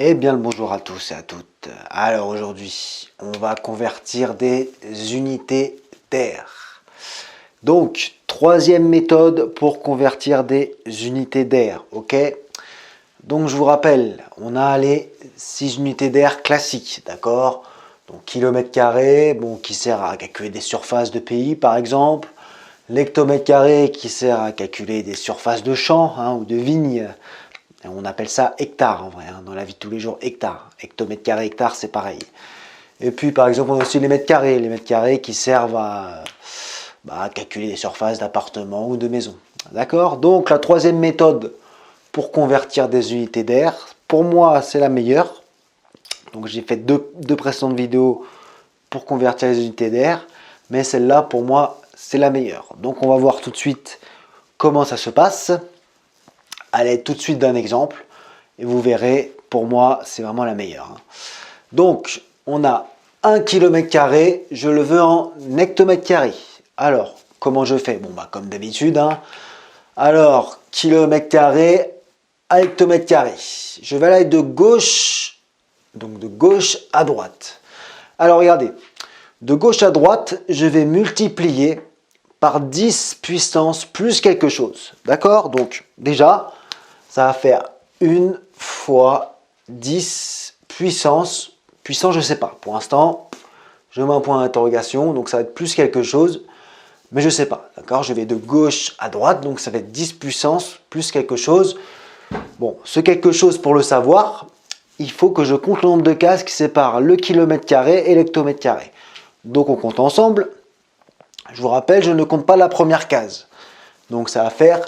Eh bien le bonjour à tous et à toutes. Alors aujourd'hui, on va convertir des unités d'air. Donc, troisième méthode pour convertir des unités d'air, ok? Donc je vous rappelle, on a les 6 unités d'air classiques, d'accord? Donc kilomètre carré, bon, qui sert à calculer des surfaces de pays par exemple. L'hectomètre carré qui sert à calculer des surfaces de champs ou de vignes. On appelle ça hectare en vrai, dans la vie de tous les jours, hectare. Hectomètre carré, hectare, c'est pareil. Et puis par exemple, on a aussi les mètres carrés qui servent à calculer des surfaces d'appartements ou de maisons. D'accord? Donc la troisième méthode pour convertir des unités d'air, pour moi c'est la meilleure. Donc j'ai fait deux précédentes vidéos pour convertir les unités d'air, mais celle-là pour moi c'est la meilleure. Donc on va voir tout de suite comment ça se passe. Allez tout de suite d'un exemple et vous verrez, pour moi c'est vraiment la meilleure. Donc on a 1 km², je le veux en hectomètres carrés. Alors comment je fais? Bon comme d'habitude, alors kilomètre carré à hectomètre carré. Je vais aller de gauche, donc de gauche à droite. Alors regardez, de gauche à droite, je vais multiplier par 10 puissance plus quelque chose. D'accord? Donc déjà, ça va faire 1 fois 10 puissance. Puissance, je ne sais pas. Pour l'instant, je mets un point d'interrogation, donc ça va être plus quelque chose, mais je ne sais pas. D'accord? Je vais de gauche à droite, donc ça va être 10 puissance plus quelque chose. Bon, ce quelque chose, pour le savoir, il faut que je compte le nombre de cases qui séparent le kilomètre carré et l'hectomètre carré. Donc on compte ensemble. Je vous rappelle, je ne compte pas la première case. Donc ça va faire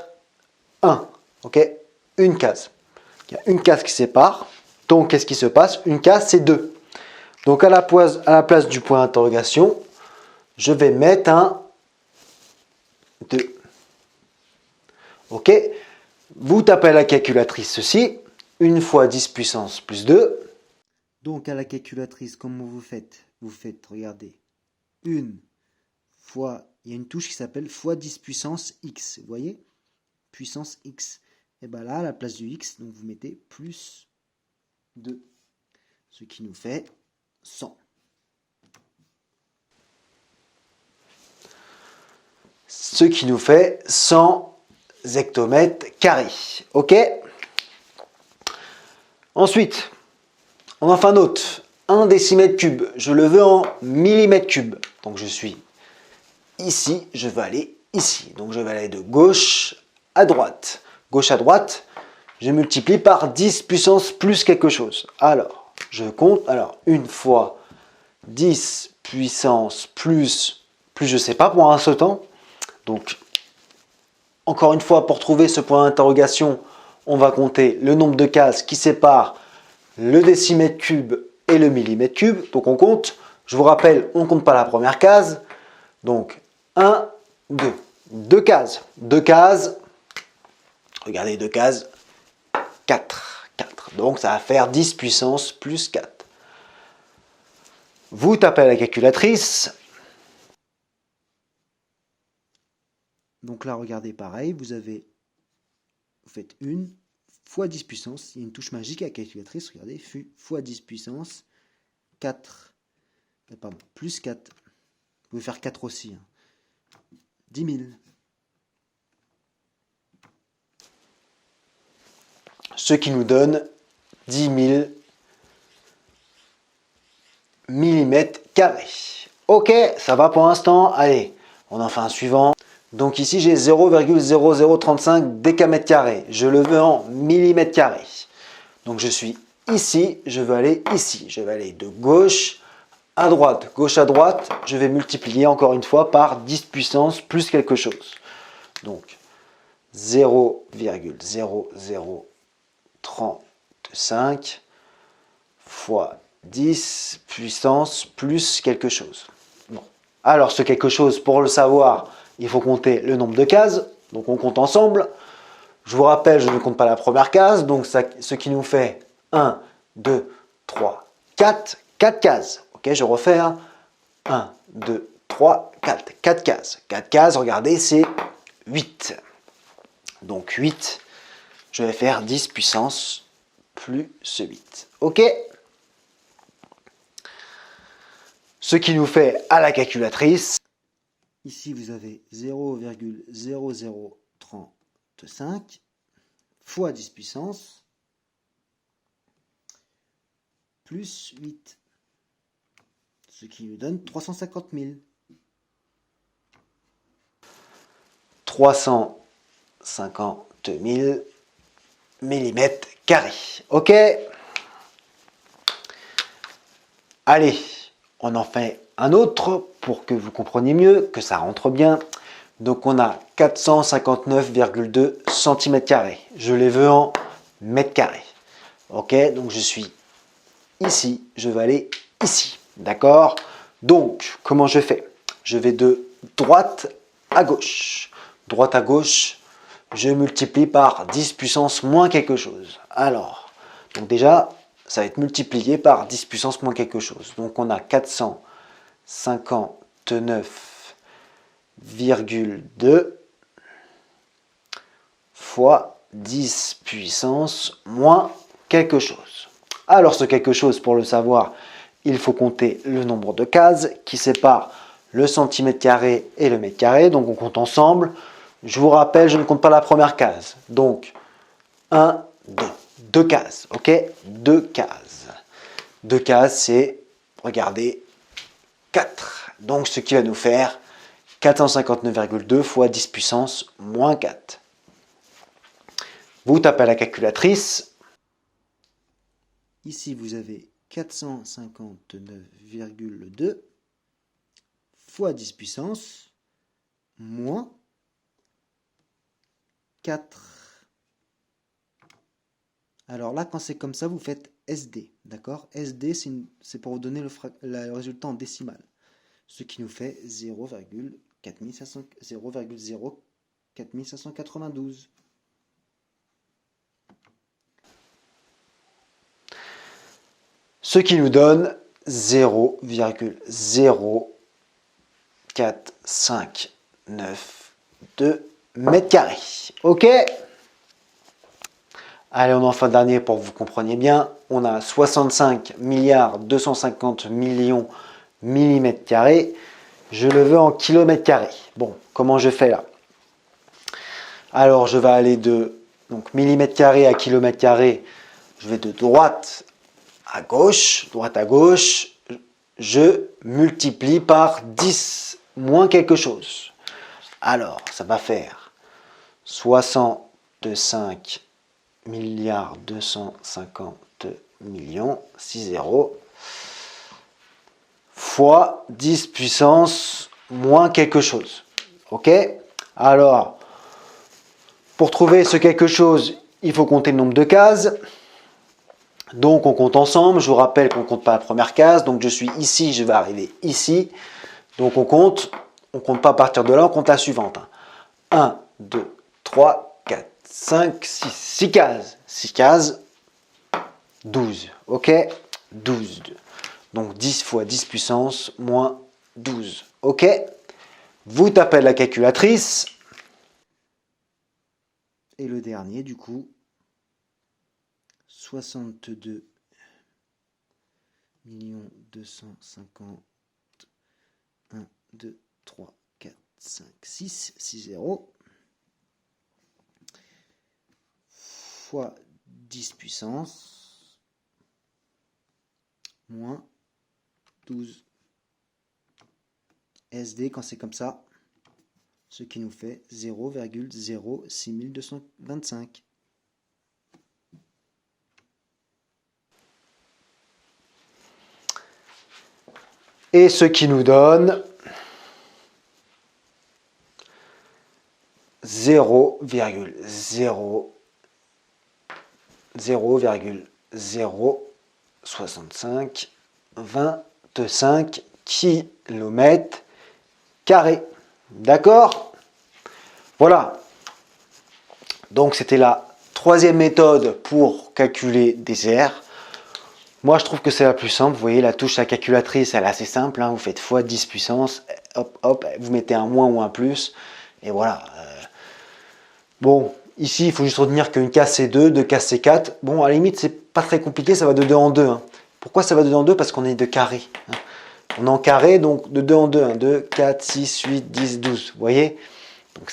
1. Ok? Une case. Il y a une case qui sépare. Donc qu'est-ce qui se passe? Une case, c'est 2. Donc à la place du point d'interrogation, je vais mettre un 2. Ok? Vous tapez à la calculatrice ceci. 1 fois 10 puissance plus 2. Donc à la calculatrice, comment vous faites? Vous faites, regardez, 1 fois, il y a une touche qui s'appelle fois 10 puissance x, vous voyez? Puissance x. Et bien là, à la place du x, donc vous mettez plus 2, ce qui nous fait 100. Ce qui nous fait 100 hectomètres carrés. Ok? Ensuite, on en fait un autre. 1 décimètre cube. Je le veux en millimètres cubes. Donc je suis ici, je vais aller ici. Donc je vais aller de gauche à droite. Gauche à droite, je multiplie par 10 puissance plus quelque chose. Alors, je compte. Alors, 1 fois 10 puissance plus je ne sais pas pour un seul temps. Donc, encore une fois, pour trouver ce point d'interrogation, on va compter le nombre de cases qui séparent le décimètre cube et le millimètre cube. Donc on compte. Je vous rappelle, on ne compte pas la première case. Donc 1, 2. 2 cases. 2 cases. Regardez, 2 cases. 4. 4. Donc ça va faire 10 puissance plus 4. Vous tapez à la calculatrice. Donc là, regardez, pareil, vous faites 1 fois 10 puissance, il y a une touche magique à la calculatrice, regardez, fois 10 puissance, 4, pardon, plus 4, vous pouvez faire 4 aussi, 10 000. Ce qui nous donne 10 000 millimètres carrés. Ok, ça va pour l'instant, allez, on en fait un suivant. Donc ici, j'ai 0,0035 décamètres carrés. Je le veux en millimètres carrés. Donc je suis ici, je veux aller ici. Je vais aller de gauche à droite. Gauche à droite, je vais multiplier encore une fois par 10 puissance plus quelque chose. Donc 0,0035 fois 10 puissance plus quelque chose. Bon. Alors ce quelque chose, pour le savoir, il faut compter le nombre de cases, donc on compte ensemble. Je vous rappelle, je ne compte pas la première case, donc ce qui nous fait 1, 2, 3, 4, 4 cases. Ok, je refais 1, 2, 3, 4, 4 cases. 4 cases, regardez, c'est 8. Donc 8, je vais faire 10 puissance plus 8. OK? Ce qui nous fait à la calculatrice. Ici, vous avez 0,0035 fois 10 puissance plus 8. Ce qui nous donne 350 000. 350 000 millimètres carrés. OK? Allez, on en fait un autre pour que vous compreniez mieux, que ça rentre bien. Donc on a 459,2 cm². Je les veux en mètres carrés. OK? Donc je suis ici, je vais aller ici. D'accord? Donc, comment je fais? Je vais de droite à gauche. Droite à gauche, je multiplie par 10 puissance moins quelque chose. Alors, donc déjà, ça va être multiplié par 10 puissance moins quelque chose. Donc on a 459,2 fois 10 puissance moins quelque chose. Alors ce quelque chose, pour le savoir, il faut compter le nombre de cases qui séparent le centimètre carré et le mètre carré. Donc on compte ensemble. Je vous rappelle, je ne compte pas la première case. Donc 1, 2. 2 cases, ok? 2 cases. 2 cases, c'est, regardez, 4. Donc ce qui va nous faire 459,2 fois 10 puissance moins 4. Vous tapez à la calculatrice. Ici, vous avez 459,2 fois 10 puissance moins 4. Alors là, quand c'est comme ça, vous faites SD, d'accord? SD, c'est pour vous donner le résultat en décimal, ce qui nous fait 0,04592. Ce qui nous donne 0,0459,2 mètres carrés. OK? Allez, on en fait un dernier pour que vous compreniez bien. On a 65 milliards 250 millions millimètres carrés. Je le veux en kilomètres carrés. Bon, comment je fais là? Alors, je vais aller de millimètres carrés à kilomètres carrés. Je vais de droite à gauche. Je multiplie par 10 moins quelque chose. Alors, ça va faire 65 milliards 250 millions, 6 zéros, fois 10 puissance moins quelque chose. OK? Alors, pour trouver ce quelque chose, il faut compter le nombre de cases. Donc, on compte ensemble. Je vous rappelle qu'on ne compte pas la première case. Donc, je suis ici, je vais arriver ici. Donc, on compte pas à partir de là, on compte la suivante. 1, 2, 3, 4, 5, 6, 6 cases. 6 cases, 12. OK? 12. Donc 10 fois 10 puissance moins 12. OK? Vous tapez la calculatrice. Et le dernier, du coup, 62 250 1, 2, 3, 4, 5, 6, 6 zéros. Fois 10 puissance moins 12. SD quand c'est comme ça, ce qui nous fait 0,06225. Et ce qui nous donne 0,06525 km carrés. D'accord? Voilà. Donc c'était la troisième méthode pour calculer des aires. Moi je trouve que c'est la plus simple. Vous voyez la touche à calculatrice, elle est assez simple. Hein. Vous faites x 10 puissance, hop, hop, vous mettez un moins ou un plus. Et voilà. Bon, ici il faut juste retenir qu'une case c'est 2, deux cases c'est 4. Bon, à la limite pas très compliqué, ça va de 2 en 2. Hein. Pourquoi ça va de 2 en 2? Parce qu'on est de carré. Hein. On est en carré, donc de 2 en 2. 1, 2, 4, 6, 8, 10, 12. Vous voyez? Donc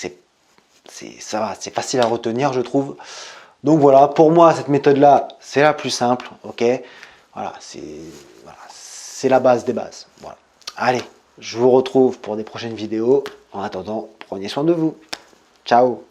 ça va, c'est facile à retenir, je trouve. Donc voilà, pour moi, cette méthode-là, c'est la plus simple. Ok, voilà, c'est la base des bases. Voilà. Allez, je vous retrouve pour des prochaines vidéos. En attendant, prenez soin de vous. Ciao.